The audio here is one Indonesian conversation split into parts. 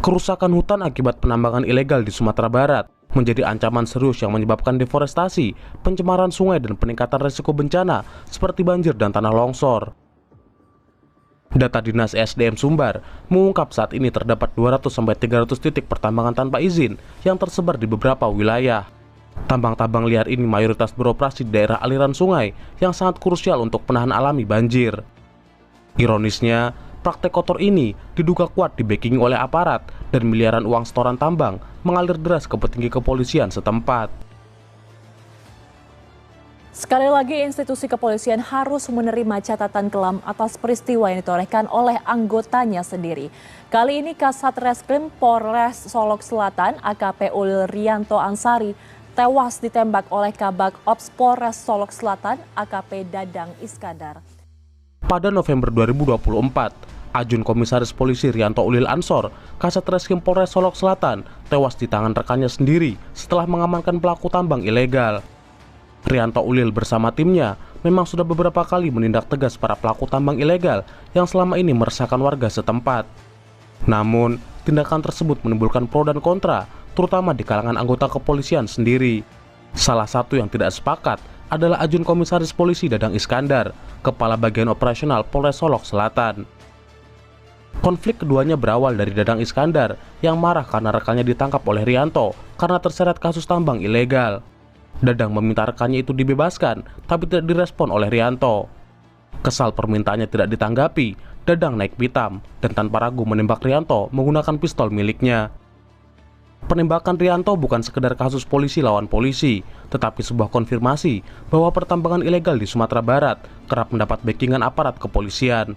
Kerusakan hutan akibat penambangan ilegal di Sumatera Barat menjadi ancaman serius yang menyebabkan deforestasi, pencemaran sungai, dan peningkatan risiko bencana seperti banjir dan tanah longsor. Data Dinas ESDM Sumbar mengungkap saat ini terdapat 200-300 titik pertambangan tanpa izin yang tersebar di beberapa wilayah. Tambang-tambang liar ini mayoritas beroperasi di daerah aliran sungai yang sangat krusial untuk penahan alami banjir. Ironisnya, praktek kotor ini diduga kuat dibacking oleh aparat dan miliaran uang setoran tambang mengalir deras ke petinggi kepolisian setempat. Sekali lagi, institusi kepolisian harus menerima catatan kelam atas peristiwa yang ditorehkan oleh anggotanya sendiri. Kali ini Kasat Reskrim Polres Solok Selatan AKP Ulil Rianto Ansari tewas ditembak oleh Kabag Ops Polres Solok Selatan AKP Dadang Iskandar. Pada November 2024, Ajun Komisaris Polisi Rianto Ulil Ansor, Kasat Reskrim Polres Solok Selatan, tewas di tangan rekannya sendiri setelah mengamankan pelaku tambang ilegal. Rianto Ulil bersama timnya memang sudah beberapa kali menindak tegas para pelaku tambang ilegal yang selama ini meresahkan warga setempat. Namun, tindakan tersebut menimbulkan pro dan kontra, terutama di kalangan anggota kepolisian sendiri. Salah satu yang tidak sepakat adalah Ajun Komisaris Polisi Dadang Iskandar, Kepala Bagian Operasional Polres Solok Selatan. Konflik keduanya berawal dari Dadang Iskandar yang marah karena rekannya ditangkap oleh Rianto karena terseret kasus tambang ilegal. Dadang meminta rekannya itu dibebaskan, tapi tidak direspon oleh Rianto. Kesal permintaannya tidak ditanggapi, Dadang naik pitam dan tanpa ragu menembak Rianto menggunakan pistol miliknya. Penembakan Rianto bukan sekedar kasus polisi lawan polisi, tetapi sebuah konfirmasi bahwa pertambangan ilegal di Sumatera Barat kerap mendapat backingan aparat kepolisian.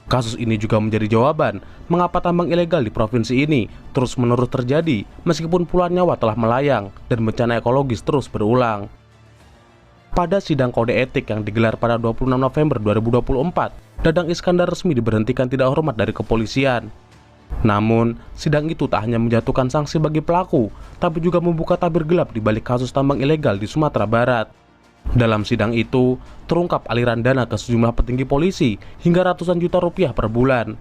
Kasus ini juga menjadi jawaban mengapa tambang ilegal di provinsi ini terus-menerus terjadi meskipun puluhan nyawa telah melayang dan bencana ekologis terus berulang. Pada sidang kode etik yang digelar pada 26 November 2024, Dadang Iskandar resmi diberhentikan tidak hormat dari kepolisian. Namun, sidang itu tak hanya menjatuhkan sanksi bagi pelaku, tapi juga membuka tabir gelap di balik kasus tambang ilegal di Sumatera Barat. Dalam sidang itu, terungkap aliran dana ke sejumlah petinggi polisi hingga ratusan juta rupiah per bulan.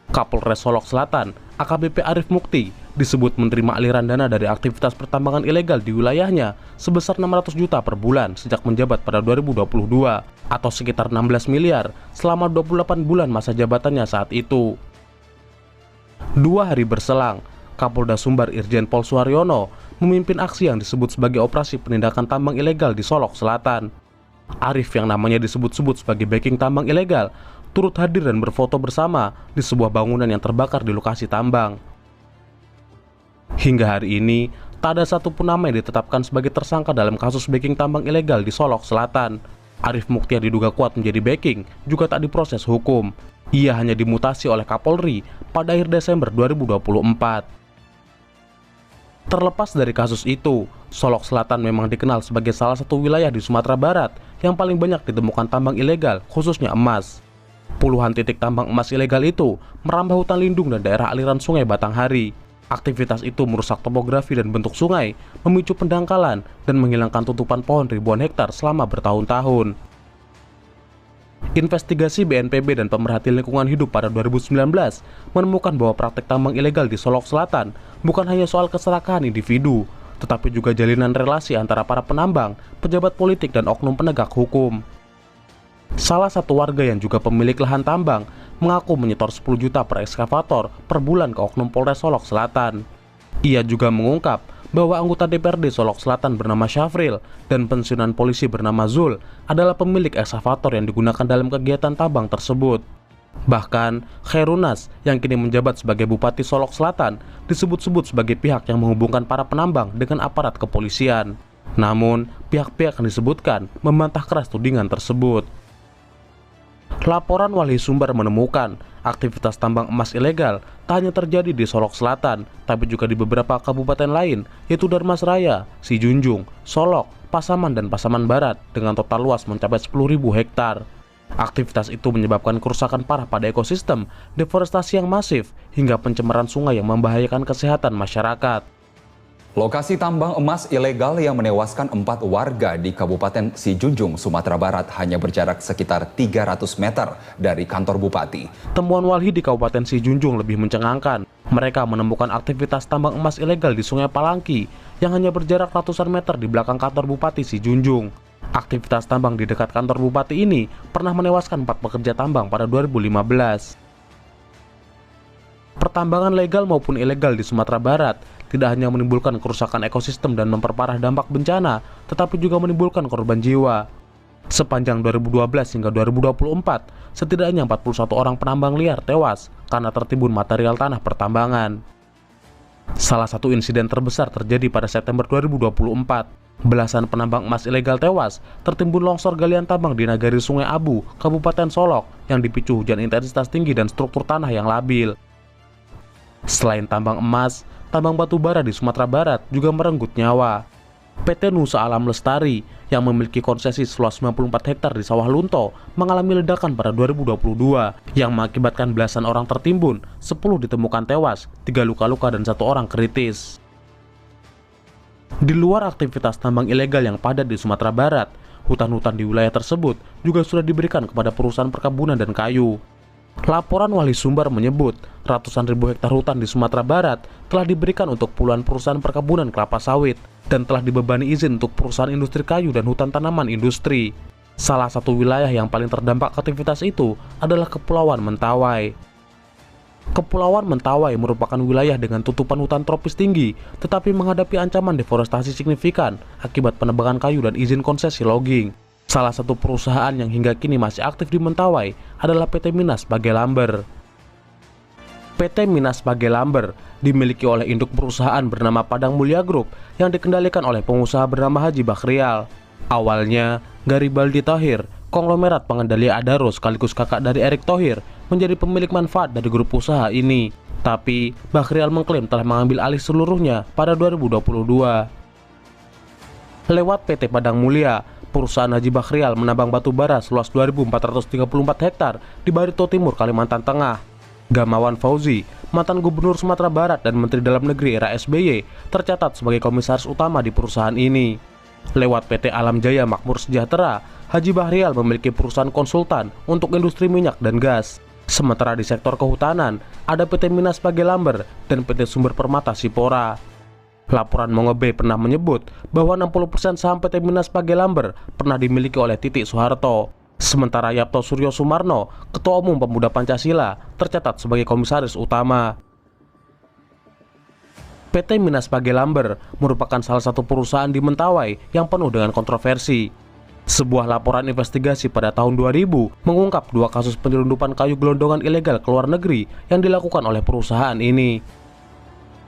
Kapolres Solok Selatan, AKBP Arif Mukti, disebut menerima aliran dana dari aktivitas pertambangan ilegal di wilayahnya sebesar 600 juta per bulan sejak menjabat pada 2022, atau sekitar 16 miliar selama 28 bulan masa jabatannya saat itu. 2 hari berselang, Kapolda Sumbar Irjen Pol Suharyono memimpin aksi yang disebut sebagai operasi penindakan tambang ilegal di Solok Selatan. Arif yang namanya disebut-sebut sebagai backing tambang ilegal turut hadir dan berfoto bersama di sebuah bangunan yang terbakar di lokasi tambang. Hingga hari ini, tak ada satupun nama yang ditetapkan sebagai tersangka dalam kasus backing tambang ilegal di Solok Selatan. Arif Mukti yang diduga kuat menjadi backing juga tak diproses hukum. Ia hanya dimutasi oleh Kapolri pada akhir Desember 2024. Terlepas dari kasus itu, Solok Selatan memang dikenal sebagai salah satu wilayah di Sumatera Barat yang paling banyak ditemukan tambang ilegal, khususnya emas. Puluhan titik tambang emas ilegal itu merambah hutan lindung dan daerah aliran sungai Batanghari. Aktivitas itu merusak topografi dan bentuk sungai, memicu pendangkalan, dan menghilangkan tutupan pohon ribuan hektar selama bertahun-tahun. Investigasi BNPB dan Pemerhati Lingkungan Hidup pada 2019 menemukan bahwa praktek tambang ilegal di Solok Selatan bukan hanya soal keserakahan individu, tetapi juga jalinan relasi antara para penambang, pejabat politik, dan oknum penegak hukum. Salah satu warga yang juga pemilik lahan tambang mengaku menyetor 10 juta per ekskavator per bulan ke oknum Polres Solok Selatan. Ia juga mengungkap bahwa anggota DPRD Solok Selatan bernama Syafril dan pensiunan polisi bernama Zul adalah pemilik ekskavator yang digunakan dalam kegiatan tambang tersebut. Bahkan, Khairunas yang kini menjabat sebagai Bupati Solok Selatan disebut-sebut sebagai pihak yang menghubungkan para penambang dengan aparat kepolisian. Namun, pihak-pihak yang disebutkan membantah keras tudingan tersebut. Laporan Wali Sumbar menemukan aktivitas tambang emas ilegal tak hanya terjadi di Solok Selatan, tapi juga di beberapa kabupaten lain, yaitu Darmasraya, Sijunjung, Solok, Pasaman, dan Pasaman Barat dengan total luas mencapai 10.000 hektar. Aktivitas itu menyebabkan kerusakan parah pada ekosistem, deforestasi yang masif, hingga pencemaran sungai yang membahayakan kesehatan masyarakat. Lokasi tambang emas ilegal yang menewaskan 4 warga di Kabupaten Sijunjung, Sumatera Barat hanya berjarak sekitar 300 meter dari kantor bupati. Temuan Walhi di Kabupaten Sijunjung lebih mencengangkan. Mereka menemukan aktivitas tambang emas ilegal di Sungai Palangki yang hanya berjarak ratusan meter di belakang kantor Bupati Sijunjung. Aktivitas tambang di dekat kantor Bupati ini pernah menewaskan 4 pekerja tambang pada 2015. Pertambangan legal maupun ilegal di Sumatera Barat tidak hanya menimbulkan kerusakan ekosistem dan memperparah dampak bencana, tetapi juga menimbulkan korban jiwa. Sepanjang 2012 hingga 2024, setidaknya 41 orang penambang liar tewas karena tertimbun material tanah pertambangan. Salah satu insiden terbesar terjadi pada September 2024. Belasan penambang emas ilegal tewas tertimbun longsor galian tambang di Nagari Sungai Abu, Kabupaten Solok yang dipicu hujan intensitas tinggi dan struktur tanah yang labil. Selain tambang emas, tambang batu bara di Sumatera Barat juga merenggut nyawa. PT Nusa Alam Lestari yang memiliki konsesi seluas 94 hektar di Sawah Lunto mengalami ledakan pada 2022 yang mengakibatkan belasan orang tertimbun, 10 ditemukan tewas, 3 luka-luka dan 1 orang kritis. Di luar aktivitas tambang ilegal yang padat di Sumatera Barat, hutan-hutan di wilayah tersebut juga sudah diberikan kepada perusahaan perkebunan dan kayu. Laporan Wali Sumbar menyebut ratusan ribu hektar hutan di Sumatera Barat telah diberikan untuk puluhan perusahaan perkebunan kelapa sawit dan telah dibebani izin untuk perusahaan industri kayu dan hutan tanaman industri. Salah satu wilayah yang paling terdampak aktivitas itu adalah Kepulauan Mentawai. Kepulauan Mentawai merupakan wilayah dengan tutupan hutan tropis tinggi, tetapi menghadapi ancaman deforestasi signifikan akibat penebangan kayu dan izin konsesi logging. Salah satu perusahaan yang hingga kini masih aktif di Mentawai adalah PT Minas Bagelamber. PT Minas Bagelamber dimiliki oleh induk perusahaan bernama Padang Mulya Group yang dikendalikan oleh pengusaha bernama Haji Bakhrial. Awalnya, Garibaldi Thohir, konglomerat pengendali Adaro sekaligus kakak dari Erick Thohir, menjadi pemilik manfaat dari grup usaha ini. Tapi, Bakhrial mengklaim telah mengambil alih seluruhnya pada 2022. Lewat PT Padang Mulya, perusahaan Haji Bakhrial menambang batu bara seluas 2.434 hektar di Barito Timur, Kalimantan Tengah. Gamawan Fauzi, mantan Gubernur Sumatera Barat dan Menteri Dalam Negeri era SBY, tercatat sebagai komisaris utama di perusahaan ini. Lewat PT Alam Jaya Makmur Sejahtera, Haji Bakhrial memiliki perusahaan konsultan untuk industri minyak dan gas. Sementara di sektor kehutanan, ada PT Minas Bagelamber dan PT Sumber Permata Sipora. Laporan Mongebe pernah menyebut bahwa 60% saham PT Minas Bagelamber pernah dimiliki oleh Titik Soeharto. Sementara Yapto Suryo Sumarno, Ketua Umum Pemuda Pancasila, tercatat sebagai komisaris utama. PT Minas Bagelamber merupakan salah satu perusahaan di Mentawai yang penuh dengan kontroversi. Sebuah laporan investigasi pada tahun 2000 mengungkap 2 kasus penyelundupan kayu gelondongan ilegal ke luar negeri yang dilakukan oleh perusahaan ini.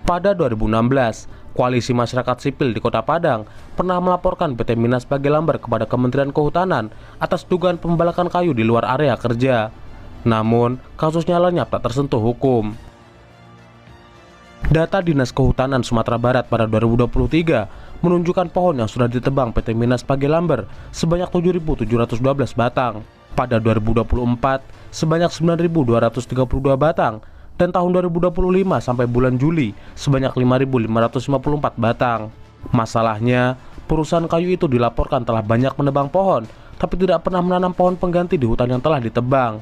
Pada 2016, Koalisi Masyarakat Sipil di Kota Padang pernah melaporkan PT Minas Bagelamber kepada Kementerian Kehutanan atas dugaan pembalakan kayu di luar area kerja. Namun, kasusnya lenyap tak tersentuh hukum. Data Dinas Kehutanan Sumatera Barat pada 2023 menunjukkan pohon yang sudah ditebang PT Minas Bagelamber sebanyak 7.712 batang. Pada 2024, sebanyak 9.232 batang. Dan tahun 2025 sampai bulan Juli sebanyak 5.554 batang. Masalahnya, perusahaan kayu itu dilaporkan telah banyak menebang pohon, tapi tidak pernah menanam pohon pengganti di hutan yang telah ditebang.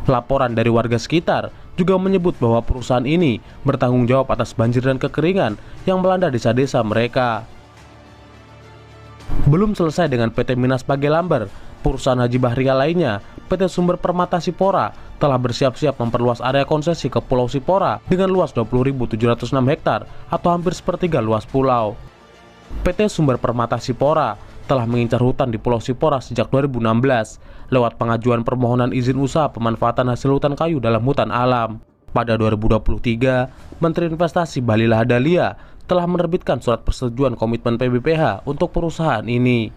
Laporan dari warga sekitar juga menyebut bahwa perusahaan ini bertanggung jawab atas banjir dan kekeringan yang melanda desa-desa mereka. Belum selesai dengan PT Minas Bagelamber, perusahaan Haji Bakhrial lainnya, PT Sumber Permata Sipora, telah bersiap-siap memperluas area konsesi ke Pulau Sipora dengan luas 20.706 hektar atau hampir sepertiga luas pulau. PT Sumber Permata Sipora telah mengincar hutan di Pulau Sipora sejak 2016 lewat pengajuan permohonan izin usaha pemanfaatan hasil hutan kayu dalam hutan alam. Pada 2023, Menteri Investasi Bahlil Lahadalia telah menerbitkan surat persetujuan komitmen PBPH untuk perusahaan ini.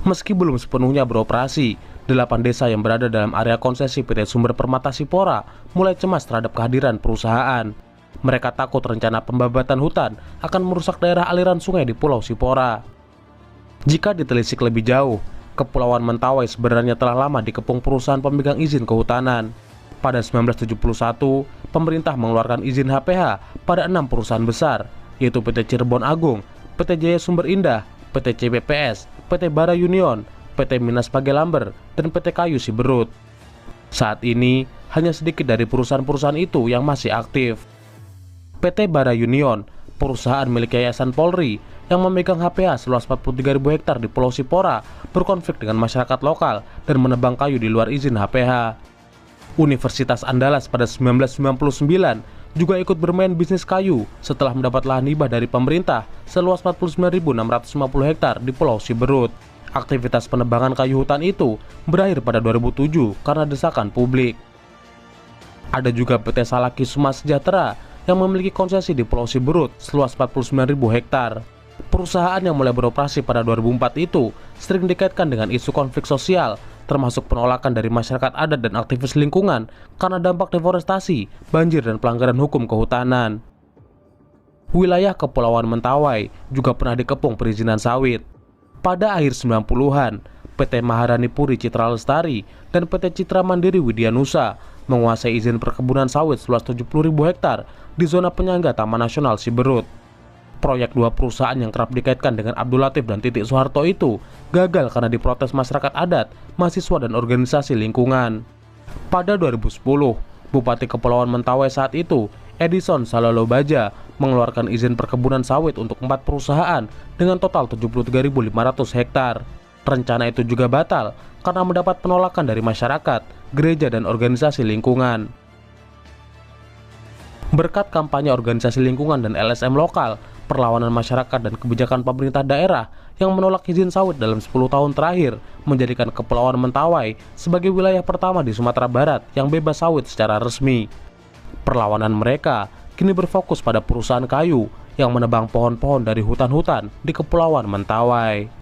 Meski belum sepenuhnya beroperasi, 8 desa yang berada dalam area konsesi PT Sumber Permata Sipora mulai cemas terhadap kehadiran perusahaan. Mereka takut rencana pembabatan hutan akan merusak daerah aliran sungai di Pulau Sipora. Jika ditelisik lebih jauh, Kepulauan Mentawai sebenarnya telah lama dikepung perusahaan pemegang izin kehutanan. Pada 1971, pemerintah mengeluarkan izin HPH pada 6 perusahaan besar, yaitu PT Cirebon Agung, PT Jaya Sumber Indah, PT CPPS, PT Bara Union, PT Minas Bagelamber, dan PT Kayu Siberut. Saat ini, hanya sedikit dari perusahaan-perusahaan itu yang masih aktif. PT Bara Union, perusahaan milik Yayasan Polri yang memegang HPH seluas 43.000 hektar di Pulau Sipora, berkonflik dengan masyarakat lokal dan menebang kayu di luar izin HPH. Universitas Andalas pada 1999 juga ikut bermain bisnis kayu setelah mendapat lahan hibah dari pemerintah seluas 49.650 hektar di Pulau Siberut. Aktivitas penebangan kayu hutan itu berakhir pada 2007 karena desakan publik. Ada juga PT Salaki Suma Sejahtera yang memiliki konsesi di Pulau Siberut seluas 49.000 hektar. Perusahaan yang mulai beroperasi pada 2004 itu sering dikaitkan dengan isu konflik sosial, termasuk penolakan dari masyarakat adat dan aktivis lingkungan karena dampak deforestasi, banjir, dan pelanggaran hukum kehutanan. Wilayah Kepulauan Mentawai juga pernah dikepung perizinan sawit. Pada akhir 90-an, PT Maharani Puri Citra Lestari dan PT Citra Mandiri Widyanusa menguasai izin perkebunan sawit seluas 70.000 hektar di zona penyangga Taman Nasional Siberut. Proyek dua perusahaan yang kerap dikaitkan dengan Abdul Latif dan Titik Soeharto itu gagal karena diprotes masyarakat adat, mahasiswa, dan organisasi lingkungan. Pada 2010, Bupati Kepulauan Mentawai saat itu, Edison Salolobaja, mengeluarkan izin perkebunan sawit untuk 4 perusahaan dengan total 73.500 hektar. Rencana itu juga batal karena mendapat penolakan dari masyarakat, gereja, dan organisasi lingkungan. Berkat kampanye organisasi lingkungan dan LSM lokal, perlawanan masyarakat, dan kebijakan pemerintah daerah yang menolak izin sawit dalam 10 tahun terakhir menjadikan Kepulauan Mentawai sebagai wilayah pertama di Sumatera Barat yang bebas sawit secara resmi. Perlawanan mereka kini berfokus pada perusahaan kayu yang menebang pohon-pohon dari hutan-hutan di Kepulauan Mentawai.